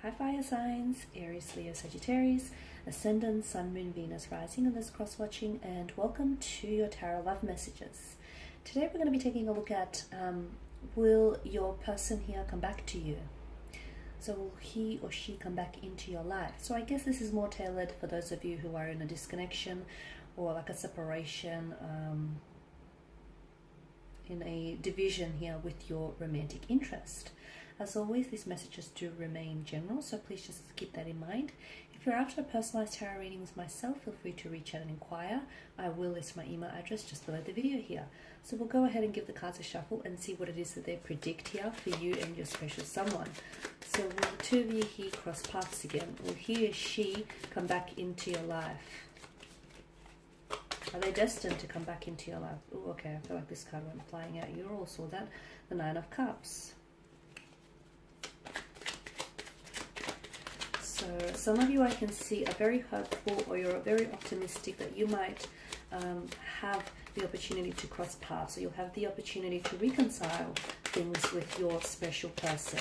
Hi fire signs, Aries, Leo, Sagittarius, Ascendant, Sun, Moon, Venus, Rising in this cross-watching, and welcome to your Tarot Love Messages. Today we're going to be taking a look at will your person here come back to you? So will he or she come back into your life? So I guess this is more tailored for those of you who are in a disconnection or like a separation, in a division here with your romantic interest. As always, these messages do remain general, so please just keep that in mind. If you're after a personalized tarot reading with myself, feel free to reach out and inquire. I will list my email address just below the video here. So we'll go ahead and give the cards a shuffle and see what it is that they predict here for you and your special someone. So will the two of you here cross paths again? Will he or she come back into your life? Are they destined to come back into your life? Oh, okay, I feel like this card went flying out. You all saw that. The Nine of Cups. So some of you I can see are very hopeful, or you're very optimistic that you might have the opportunity to cross paths, or you'll have the opportunity to reconcile things with your special person.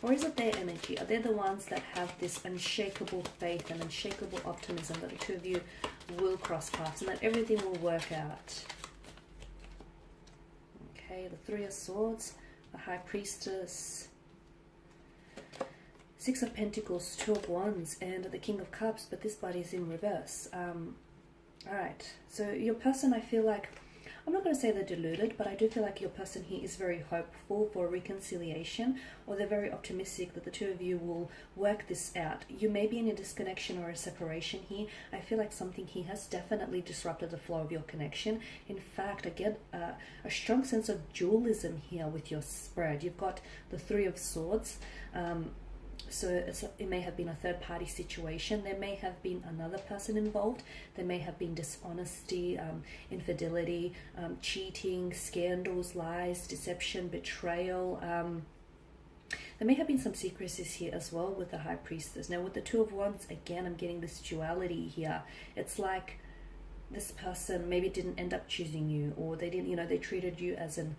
Or is it their energy? Are they the ones that have this unshakable faith and unshakable optimism that the two of you will cross paths and that everything will work out? Okay, the Three of Swords, the High Priestess, Six of Pentacles, Two of Wands, and the King of Cups, but this body is in reverse. Alright, so your person, I feel like, I'm not going to say they're deluded, but I do feel like your person here is very hopeful for reconciliation, or they're very optimistic that the two of you will work this out. You may be in a disconnection or a separation here. I feel like something here has definitely disrupted the flow of your connection. In fact, I get a strong sense of dualism here with your spread. You've got the Three of Swords. So it may have been a third-party situation. There may have been another person involved. There may have been dishonesty, infidelity, cheating, scandals, lies, deception, betrayal. There may have been some secrecies here as well with the High Priestess. Now with the Two of Wands, again, I'm getting this duality here. It's like this person maybe didn't end up choosing you, or they didn't, they treated you as an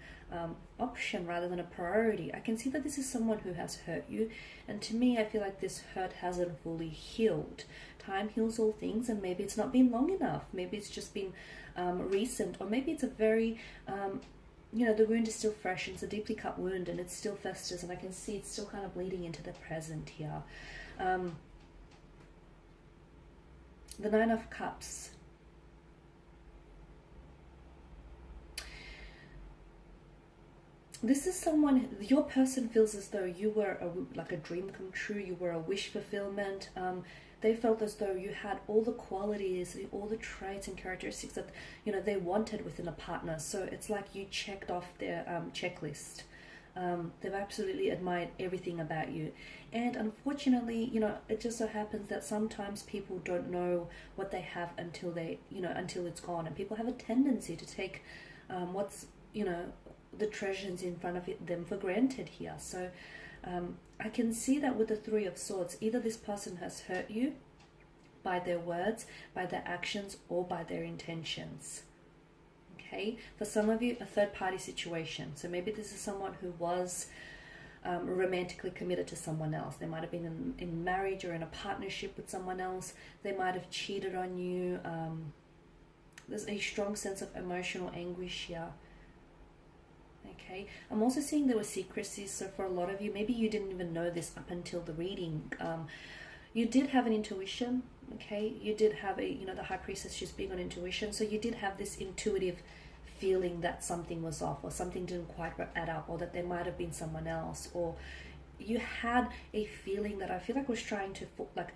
option rather than a priority. I can see that this is someone who has hurt you, and to me, I feel like this hurt hasn't fully healed. Time heals all things, and maybe it's not been long enough. Maybe it's just been recent, or maybe it's a very, the wound is still fresh, and it's a deeply cut wound, and it still festers, and I can see it's still kind of bleeding into the present here. The Nine of Cups. This is someone, your person feels as though you were like a dream come true, you were a wish fulfillment. They felt as though you had all the qualities, all the traits and characteristics that, they wanted within a partner. So it's like you checked off their checklist. They've absolutely admired everything about you. And unfortunately, it just so happens that sometimes people don't know what they have until they, until it's gone. And people have a tendency to take what's, the treasures in front of them for granted here. So I can see that with the Three of Swords, either this person has hurt you by their words, by their actions, or by their intentions. Okay, for some of you, a third-party situation. So maybe this is someone who was romantically committed to someone else. They might have been in marriage or in a partnership with someone else. They might have cheated on you. There's a strong sense of emotional anguish here. Okay, I'm also seeing there were secrecies. So for a lot of you, maybe you didn't even know this up until the reading. You did have an intuition. Okay, you did have the High Priestess, she's big on intuition. So you did have this intuitive feeling that something was off, or something didn't quite add up, or that there might have been someone else, or you had a feeling that I feel like was trying to, like,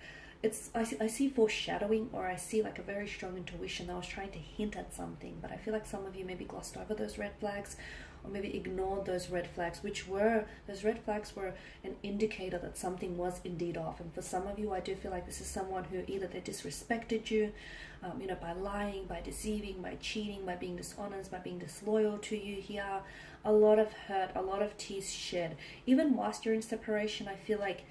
I see foreshadowing, or I see like a very strong intuition that was trying to hint at something. But I feel like some of you maybe glossed over those red flags, or maybe ignored those red flags, those red flags were an indicator that something was indeed off. And for some of you, I do feel like this is someone who either they disrespected you, by lying, by deceiving, by cheating, by being dishonest, by being disloyal to you here. A lot of hurt, a lot of tears shed. Even whilst you're in separation, I feel like,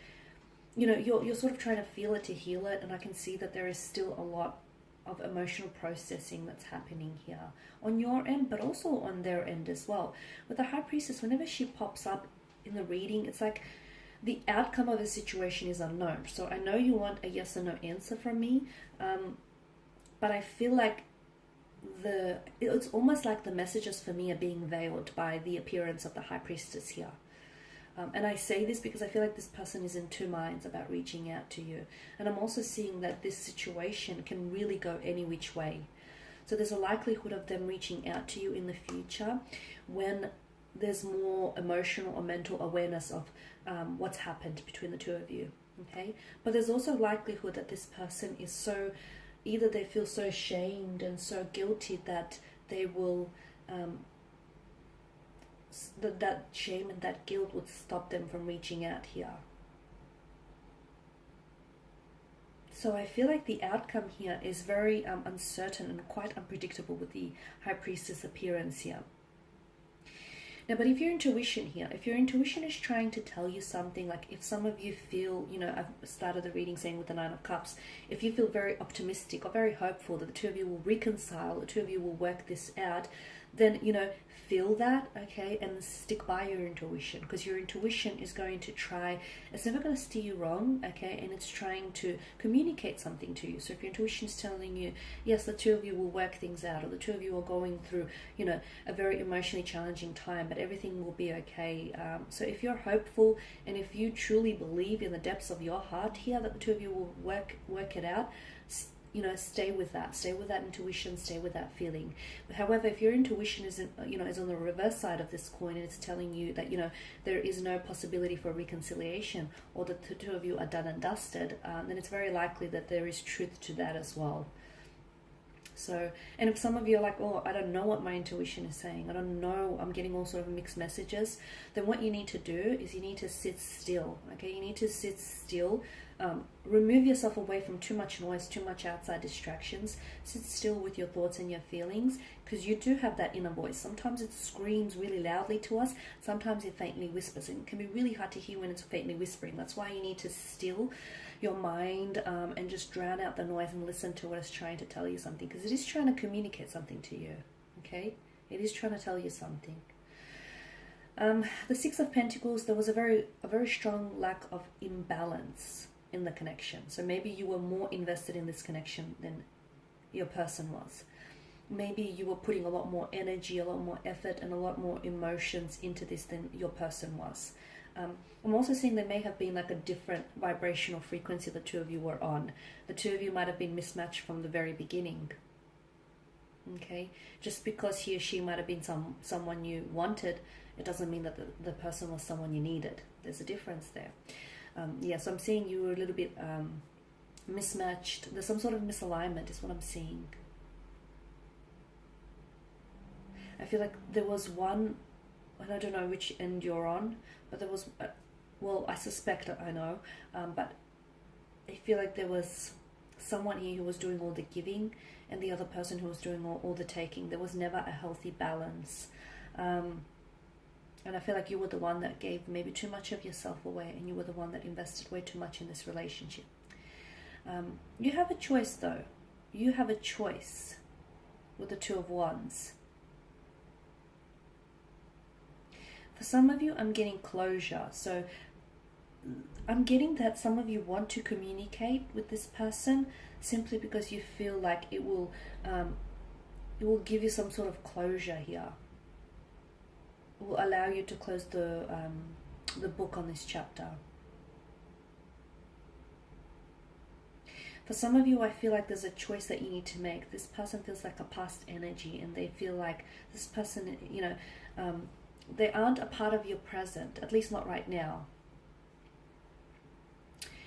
you're sort of trying to feel it to heal it, and I can see that there is still a lot of emotional processing that's happening here on your end, but also on their end as well. With the High Priestess, whenever she pops up in the reading, it's like the outcome of the situation is unknown. So I know you want a yes or no answer from me, but I feel like it's almost like the messages for me are being veiled by the appearance of the High Priestess here. And I say this because I feel like this person is in two minds about reaching out to you. And I'm also seeing that this situation can really go any which way. So there's a likelihood of them reaching out to you in the future when there's more emotional or mental awareness of what's happened between the two of you. Okay? But there's also likelihood that this person is so, either they feel so ashamed and so guilty that they will... that shame and that guilt would stop them from reaching out here. So I feel like the outcome here is very uncertain and quite unpredictable with the High Priestess appearance here. Now, but if your intuition here, if your intuition is trying to tell you something, like if some of you feel, you know, I've started the reading saying with the Nine of Cups, if you feel very optimistic or very hopeful that the two of you will reconcile, the two of you will work this out, then, you know, feel that, okay, and stick by your intuition, because your intuition is going to try, it's never going to steer you wrong, okay, and it's trying to communicate something to you. So if your intuition is telling you, yes, the two of you will work things out, or the two of you are going through, you know, a very emotionally challenging time, but everything will be okay. So if you're hopeful, and if you truly believe in the depths of your heart here that the two of you will work it out, you know, stay with that intuition, stay with that feeling. However, if your intuition isn't, you know, is on the reverse side of this coin, and it's telling you that, you know, there is no possibility for reconciliation, or that the two of you are done and dusted, then it's very likely that there is truth to that as well. So, and if some of you are like, oh, I don't know what my intuition is saying, I don't know, I'm getting all sort of mixed messages, then what you need to do is you need to sit still, okay? You need to sit still, remove yourself away from too much noise, too much outside distractions, sit still with your thoughts and your feelings, because you do have that inner voice. Sometimes it screams really loudly to us, sometimes it faintly whispers, and it can be really hard to hear when it's faintly whispering. That's why you need to still your mind and just drown out the noise and listen to what it's trying to tell you something, because it is trying to communicate something to you, okay? It is trying to tell you something. The Six of Pentacles, there was a very strong lack of imbalance in the connection. So maybe you were more invested in this connection than your person was. Maybe you were putting a lot more energy, a lot more effort, and a lot more emotions into this than your person was. I'm also seeing there may have been like a different vibrational frequency the two of you were on. The two of you might have been mismatched from the very beginning. Okay? Just because he or she might have been someone you wanted, it doesn't mean that the person was someone you needed. There's a difference there. Yeah, so I'm seeing you were a little bit mismatched. There's some sort of misalignment is what I'm seeing. I feel like there was one, and I don't know which end you're on, but there was, well, I suspect I know, but I feel like there was someone here who was doing all the giving and the other person who was doing all the taking. There was never a healthy balance. And I feel like you were the one that gave maybe too much of yourself away, and you were the one that invested way too much in this relationship. You have a choice though. You have a choice with the Two of Wands. For some of you, I'm getting closure. So I'm getting that some of you want to communicate with this person simply because you feel like it will give you some sort of closure here. It will allow you to close the book on this chapter. For some of you, I feel like there's a choice that you need to make. This person feels like a past energy, and they feel like this person, you know, they aren't a part of your present, at least not right now.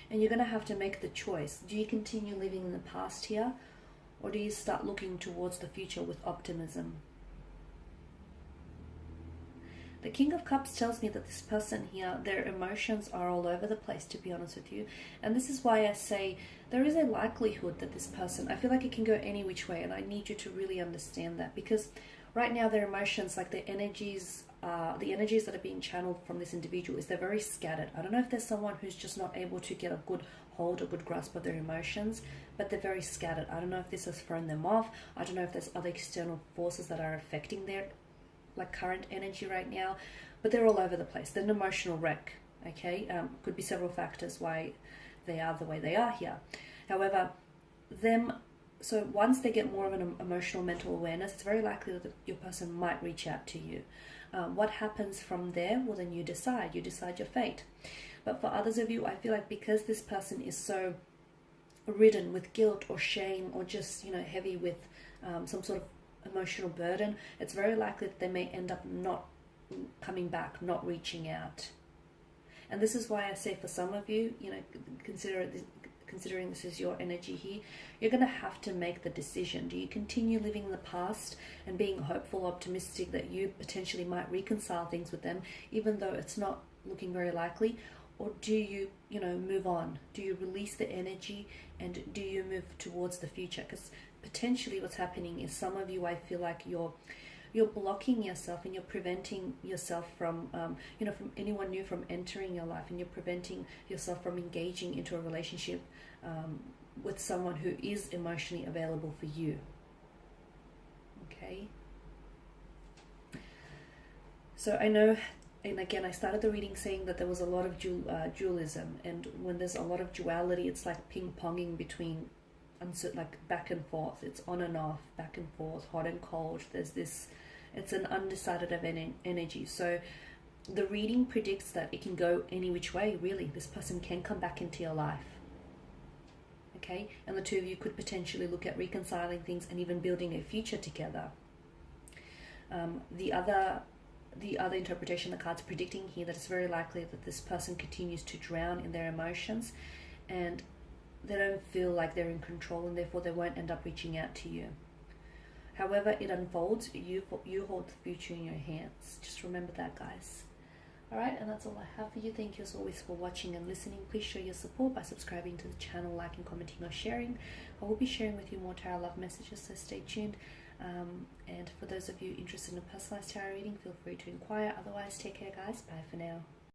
And you're going to have to make the choice. Do you continue living in the past here, or do you start looking towards the future with optimism? The King of Cups tells me that this person here, their emotions are all over the place, to be honest with you. And this is why I say there is a likelihood that this person, I feel like it can go any which way, and I need you to really understand that, because right now their emotions, like their energies, the energies that are being channeled from this individual they're very scattered. I don't know if there's someone who's just not able to get a good hold, a good grasp of their emotions, but they're very scattered. I don't know if this has thrown them off. I don't know if there's other external forces that are affecting their like current energy right now, but they're all over the place. They're an emotional wreck. Okay, could be several factors why they are the way they are here. However, so once they get more of an emotional mental awareness, it's very likely that your person might reach out to you. What happens from there? Well, then you decide your fate. But for others of you, I feel like because this person is so ridden with guilt or shame, or just, you know, heavy with some sort of emotional burden, it's very likely that they may end up not coming back, not reaching out. And this is why I say, for some of you, you know, considering this is your energy here, you're going to have to make the decision. Do you continue living in the past and being hopeful, optimistic that you potentially might reconcile things with them, even though it's not looking very likely? Or do you, you know, move on? Do you release the energy, and do you move towards the future? Because potentially what's happening is, some of you, I feel like you're blocking yourself, and you're preventing yourself from, you know, from anyone new from entering your life, and you're preventing yourself from engaging into a relationship with someone who is emotionally available for you. Okay. So I know, and again, I started the reading saying that there was a lot of dualism, and when there's a lot of duality, it's like ping-ponging between, like back and forth. It's on and off, back and forth, hot and cold. There's this, it's an undecided of energy. So the reading predicts that it can go any which way, really. This person can come back into your life. Okay, and the two of you could potentially look at reconciling things and even building a future together. The other interpretation the card's predicting here, that it's very likely that this person continues to drown in their emotions, and they don't feel like they're in control, and therefore they won't end up reaching out to you. However it unfolds, you hold the future in your hands. Just remember that, guys. Alright, and that's all I have for you. Thank you as always for watching and listening. Please show your support by subscribing to the channel, liking, commenting, or sharing. I will be sharing with you more tarot love messages, so stay tuned. And for those of you interested in a personalized tarot reading, feel free to inquire. Otherwise, take care, guys. Bye for now.